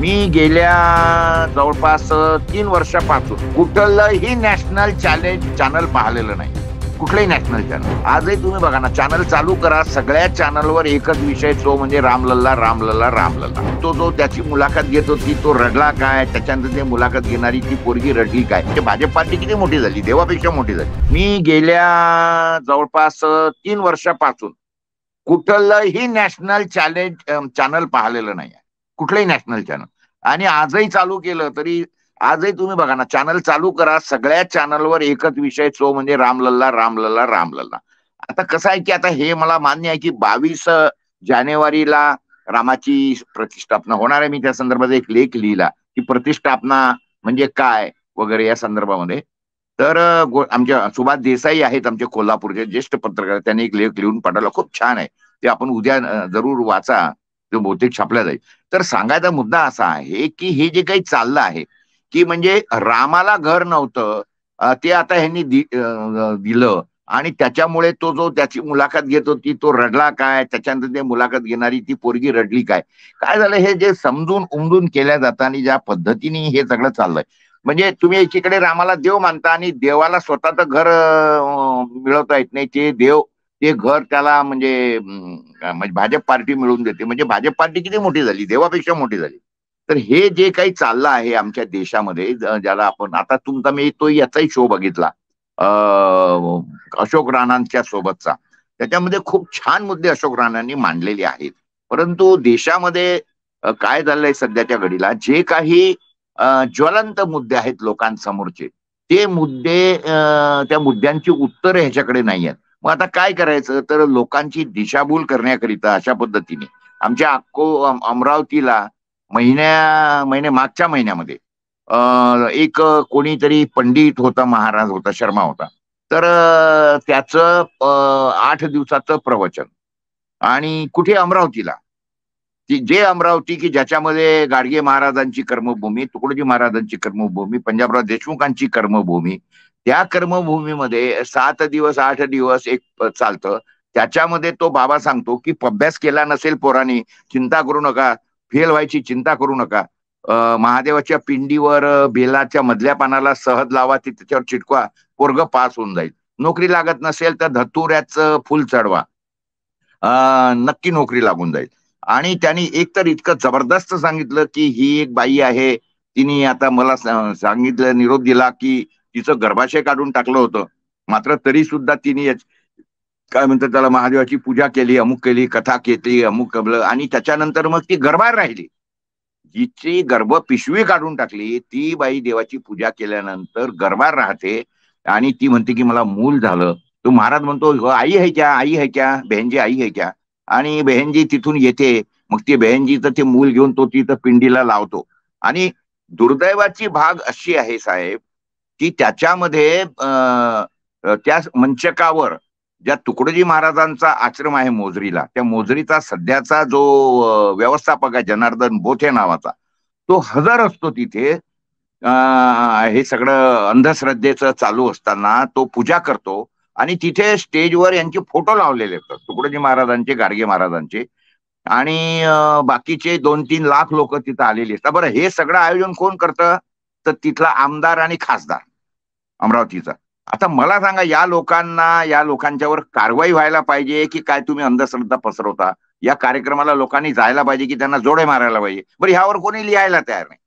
मी गेल्या जवळपास 3 वर्षापासून कुठलंही नॅशनल चॅनल पाहिलेलं नाही. कुठलंही नॅशनल चॅनल. आजही तुम्ही बघा ना, चॅनल चालू करा, सगळ्या चॅनलवर एकच विषय, तो म्हणजे रामलल्ला रामलल्ला रामलल्ला. तो जो त्याची मुलाखत घेत होती तो रडला काय, त्याच्यानंतर ते मुलाखत घेणारी ती पोरगी रडली काय. म्हणजे भाजप पार्टी किती मोठी झाली, देवापेक्षा मोठी झाली. मी गेल्या जवळपास 3 वर्षापासून कुठलंही नॅशनल चॅनल पाहिलेलं नाही. कुठलंही नॅशनल चॅनल. आणि आजही चालू केलं तरी आजही तुम्ही बघा ना, चॅनल चालू करा, सगळ्या चॅनलवर एकच विषय, तो म्हणजे रामलल्ला रामलल्ला रामलल्ला. आता कसं आहे की आता हे मला मान्य आहे की 22 जानेवारीला रामाची प्रतिष्ठापना होणार आहे. मी त्या संदर्भात एक लेख लिहिला की प्रतिष्ठापना म्हणजे काय वगैरे या संदर्भामध्ये. तर आमच्या सुभाष देसाई आहेत, आमचे कोल्हापूरचे ज्येष्ठ पत्रकार, त्यांनी एक लेख लिहून पाठवला, खूप छान आहे. ते आपण उद्या जरूर वाचा, तो बहुतेक छापला जाईल. तर सांगायचा मुद्दा असा आहे की हे जे काही चाललं आहे की म्हणजे रामाला घर नव्हतं, ते आता ह्यांनी दिलं आणि त्याच्यामुळे तो जो त्याची मुलाखत घेत होती तो रडला काय, त्याच्यानंतर ते मुलाखत घेणारी ती पोरगी रडली काय. काय झालं, हे जे समजून उमजून केल्या जातं आणि ज्या पद्धतीने हे सगळं चाललंय, म्हणजे तुम्ही एकीकडे रामाला देव मानता आणि देवाला स्वतःचं घर मिळवता येत नाही. ते घर त्याला म्हणजे भाजप पार्टी मिळवून देते. म्हणजे भाजप पार्टी किती मोठी झाली, देवापेक्षा मोठी झाली. तर हे जे काही चाललं आहे आमच्या देशामध्ये, ज्याला आपण आता तुमचा मी तो याचाही शो बघितला अशोक राणांच्या सोबतचा, त्याच्यामध्ये खूप छान मुद्दे अशोक राणांनी मांडलेले आहेत. परंतु देशामध्ये काय झालंय सध्याच्या घडीला, जे काही ज्वलंत मुद्दे आहेत लोकांसमोरचे, ते मुद्दे त्या मुद्द्यांची उत्तरं ह्याच्याकडे नाही आहेत. मग आता काय करायचं, तर लोकांची दिशाभूल करण्याकरिता अशा पद्धतीने आमच्या अमरावतीला मागच्या महिन्यामध्ये एक कोणीतरी पंडित होता, महाराज होता, शर्मा होता. तर त्याचं 8 दिवसाचं प्रवचन, आणि कुठे, अमरावतीला. जे अमरावती की ज्याच्यामध्ये गाडगे महाराजांची कर्मभूमी, तुकडोजी महाराजांची कर्मभूमी, पंजाबराव देशमुखांची कर्मभूमी, त्या कर्मभूमीमध्ये 7 दिवस 8 दिवस एक चालतं. त्याच्यामध्ये तो बाबा सांगतो की अभ्यास केला नसेल पोरांनी, चिंता करू नका, फेल व्हायची चिंता करू नका. महादेवाच्या पिंडीवर बेलाच्या मधल्या पानाला सहज लावा, ती त्याच्यावर चिटकवा, पोरग पास होऊन जाईल. नोकरी लागत नसेल तर धतुऱ्याचं फुल चढवा, नक्की नोकरी लागून जाईल. आणि त्यांनी एकतर इतकं जबरदस्त सांगितलं की ही एक बाई आहे, तिने आता मला सांगितलं, निरोप दिला की तिचं गर्भाशय काढून टाकलं होतं, मात्र तरी सुद्धा तिने काय म्हणतात त्याला, महादेवाची पूजा केली, अमुक केली, कथा केली, अमुक कबलं, आणि त्याच्यानंतर मग ती गर्भार राहिली. जिची गर्भ पिशवी काढून टाकली ती बाई देवाची पूजा केल्यानंतर गर्भार राहते आणि ती म्हणते की मला मूल झालं. तो महाराज म्हणतो, आई है क्या, आई है क्या, बहनजी आई है क्या. आणि बहनजी तिथून येते, मग ती बहनजीचं ते मूल घेऊन तो तिथं पिंडीला लावतो. आणि दुर्दैवाची भाग अशी आहे साहेब की त्याच्यामध्ये त्या मंचकावर ज्या तुकडोजी महाराजांचा आश्रम आहे मोजरीला, त्या मोजरीचा सध्याचा जो व्यवस्थापक आहे जनार्दन बोथे नावाचा, तो हजर असतो तिथे. हे सगळं अंधश्रद्धेचं चालू असताना तो पूजा करतो आणि तिथे स्टेजवर यांचे फोटो लावलेले असतात, तुकडोजी महाराजांचे, गाडगे महाराजांचे, आणि बाकीचे 2-3 लाख लोक तिथं आलेली असतात. बरं, हे सगळं आयोजन कोण करतं, तर तिथला आमदार आणि खासदार अमरावतीचा. आता मला सांगा, या लोकांच्यावर कारवाई व्हायला पाहिजे की काय, तुम्ही अंधश्रद्धा पसरवता. या कार्यक्रमाला लोकांनी जायला पाहिजे की त्यांना जोडे मारायला पाहिजे. बरं, ह्यावर कोणी लिहायला तयार नाही.